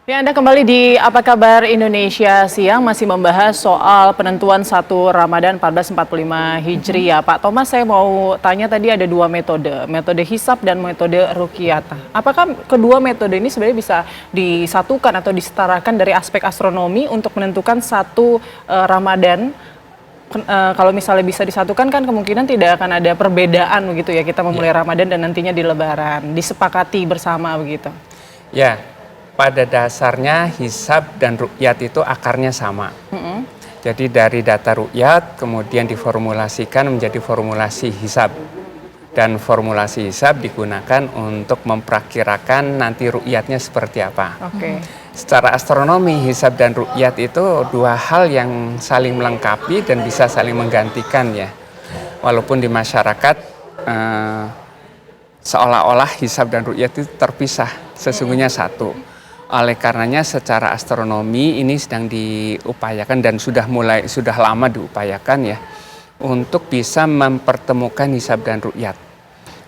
Ya, Anda kembali di Apa Kabar Indonesia Siang, masih membahas soal penentuan 1 Ramadan 1445 Hijriah. Pak Thomas, saya mau tanya, tadi ada dua metode hisab dan metode ruqyah. Apakah kedua metode ini sebenarnya bisa disatukan atau disetarakan dari aspek astronomi untuk menentukan Ramadan? Kalau misalnya bisa disatukan, kan kemungkinan tidak akan ada perbedaan begitu ya, kita memulai Ramadan dan nantinya di Lebaran, disepakati bersama begitu. Ya, pada dasarnya hisab dan ruqyat itu akarnya sama. Jadi dari data ruqyat kemudian diformulasikan menjadi formulasi hisab. Dan formulasi hisab digunakan untuk memperkirakan nanti ruqyatnya seperti apa. Secara astronomi, hisab dan ruqyat itu dua hal yang saling melengkapi dan bisa saling menggantikan ya. Walaupun di masyarakat seolah-olah hisab dan ruqyat itu terpisah, sesungguhnya satu. Oleh karenanya secara astronomi ini sedang diupayakan dan sudah lama diupayakan ya, untuk bisa mempertemukan hisab dan ruqyat.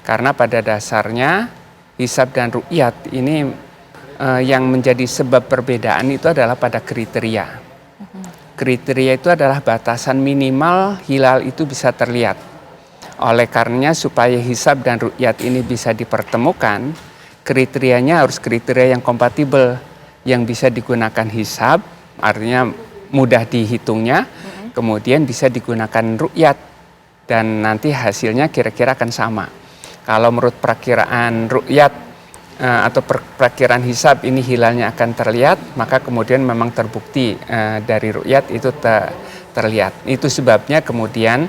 Karena pada dasarnya hisab dan ruqyat ini yang menjadi sebab perbedaan itu adalah pada kriteria. Kriteria itu adalah batasan minimal hilal itu bisa terlihat. Oleh karenanya supaya hisab dan ruqyat ini bisa dipertemukan, kriterianya harus kriteria yang kompatibel, yang bisa digunakan hisab, artinya mudah dihitungnya, kemudian bisa digunakan ruqyat, dan nanti hasilnya kira-kira akan sama. Kalau menurut perakiraan ruqyat atau perakiraan hisab ini hilalnya akan terlihat, maka kemudian memang terbukti dari ruqyat itu terlihat. Itu sebabnya kemudian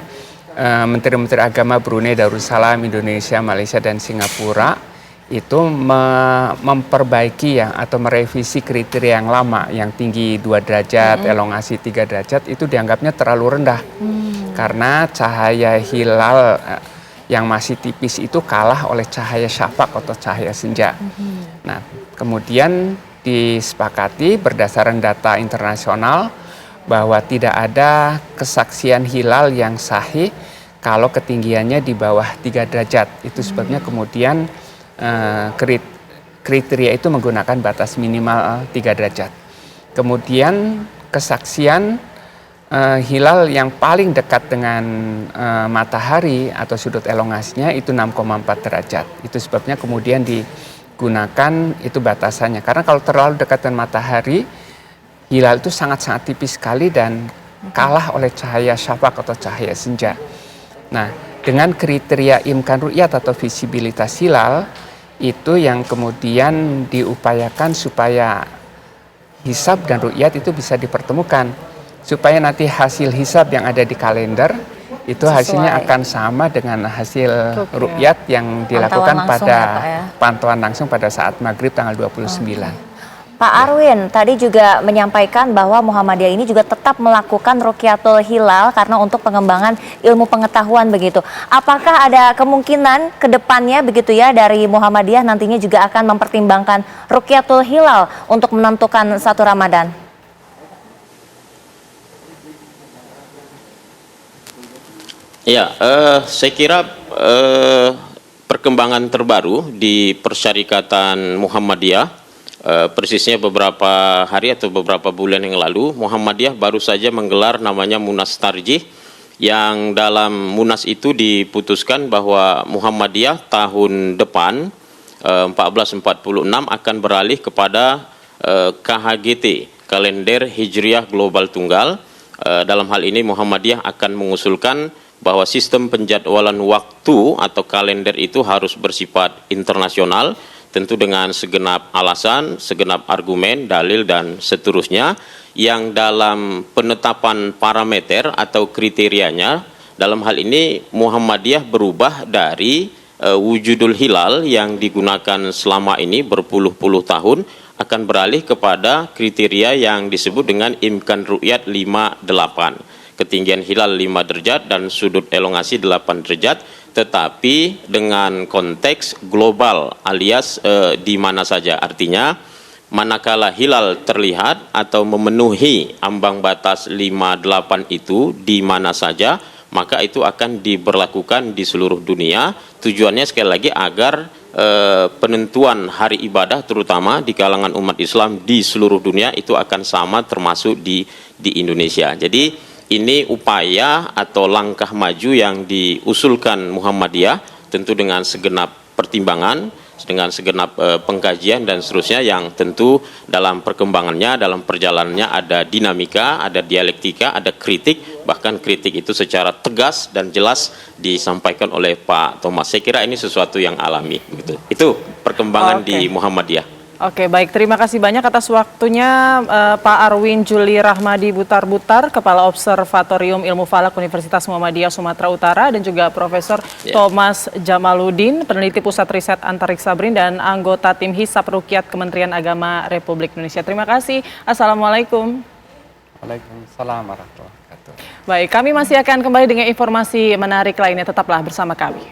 Menteri-Menteri Agama Brunei Darussalam, Indonesia, Malaysia, dan Singapura itu memperbaiki ya atau merevisi kriteria yang lama, yang tinggi 2 derajat, elongasi 3 derajat, itu dianggapnya terlalu rendah. Karena cahaya hilal yang masih tipis itu kalah oleh cahaya syafaq atau cahaya senja. Nah, kemudian disepakati berdasarkan data internasional bahwa tidak ada kesaksian hilal yang sahih kalau ketinggiannya di bawah 3 derajat. Itu sebabnya kemudian kriteria itu menggunakan batas minimal 3 derajat. Kemudian kesaksian hilal yang paling dekat dengan matahari atau sudut elongasinya itu 6,4 derajat. Itu sebabnya kemudian digunakan itu batasannya. Karena kalau terlalu dekat dengan matahari, hilal itu sangat-sangat tipis sekali dan kalah oleh cahaya syafaq atau cahaya senja. Nah, dengan kriteria imkan ru'yat atau visibilitas hilal, itu yang kemudian diupayakan supaya hisab dan ru'yat itu bisa dipertemukan. Supaya nanti hasil hisab yang ada di kalender, itu hasilnya akan sama dengan hasil ru'yat yang dilakukan pada pantauan langsung pada saat maghrib tanggal 29. Pak Arwin tadi juga menyampaikan bahwa Muhammadiyah ini juga tetap melakukan Ruqyatul Hilal karena untuk pengembangan ilmu pengetahuan begitu. Apakah ada kemungkinan ke depannya begitu ya dari Muhammadiyah nantinya juga akan mempertimbangkan Ruqyatul Hilal untuk menentukan 1 Ramadan? Ya, saya kira perkembangan terbaru di Persyarikatan Muhammadiyah, persisnya beberapa hari atau beberapa bulan yang lalu, Muhammadiyah baru saja menggelar namanya Munas Tarjih, yang dalam Munas itu diputuskan bahwa Muhammadiyah tahun depan 1446 akan beralih kepada KHGT, Kalender Hijriah Global Tunggal. Dalam hal ini Muhammadiyah akan mengusulkan bahwa sistem penjadwalan waktu atau kalender itu harus bersifat internasional, tentu dengan segenap alasan, segenap argumen, dalil, dan seterusnya, yang dalam penetapan parameter atau kriterianya, dalam hal ini Muhammadiyah berubah dari wujudul hilal yang digunakan selama ini berpuluh-puluh tahun, akan beralih kepada kriteria yang disebut dengan imkan ru'yat 58. Ketinggian hilal 5 derajat dan sudut elongasi 8 derajat, tetapi dengan konteks global alias di mana saja. Artinya manakala hilal terlihat atau memenuhi ambang batas 58 itu di mana saja, maka itu akan diberlakukan di seluruh dunia. Tujuannya sekali lagi agar penentuan hari ibadah terutama di kalangan umat Islam di seluruh dunia itu akan sama termasuk di Indonesia. Jadi ini upaya atau langkah maju yang diusulkan Muhammadiyah tentu dengan segenap pertimbangan, dengan segenap pengkajian dan seterusnya yang tentu dalam perkembangannya, dalam perjalanannya ada dinamika, ada dialektika, ada kritik, bahkan kritik itu secara tegas dan jelas disampaikan oleh Pak Thomas. Saya kira ini sesuatu yang alami. Gitu. Itu perkembangan di Muhammadiyah. Oke, baik. Terima kasih banyak atas waktunya Pak Arwin Juli Rahmadi Butar-Butar, Kepala Observatorium Ilmu Falak Universitas Muhammadiyah Sumatera Utara, dan juga Profesor Thomas Jamaludin, peneliti Pusat Riset Antariksa BRIN dan anggota Tim Hisab Ruqyat Kementerian Agama Republik Indonesia. Terima kasih. Assalamualaikum. Waalaikumsalam warahmatullahi wabarakatuh. Baik, kami masih akan kembali dengan informasi menarik lainnya. Tetaplah bersama kami.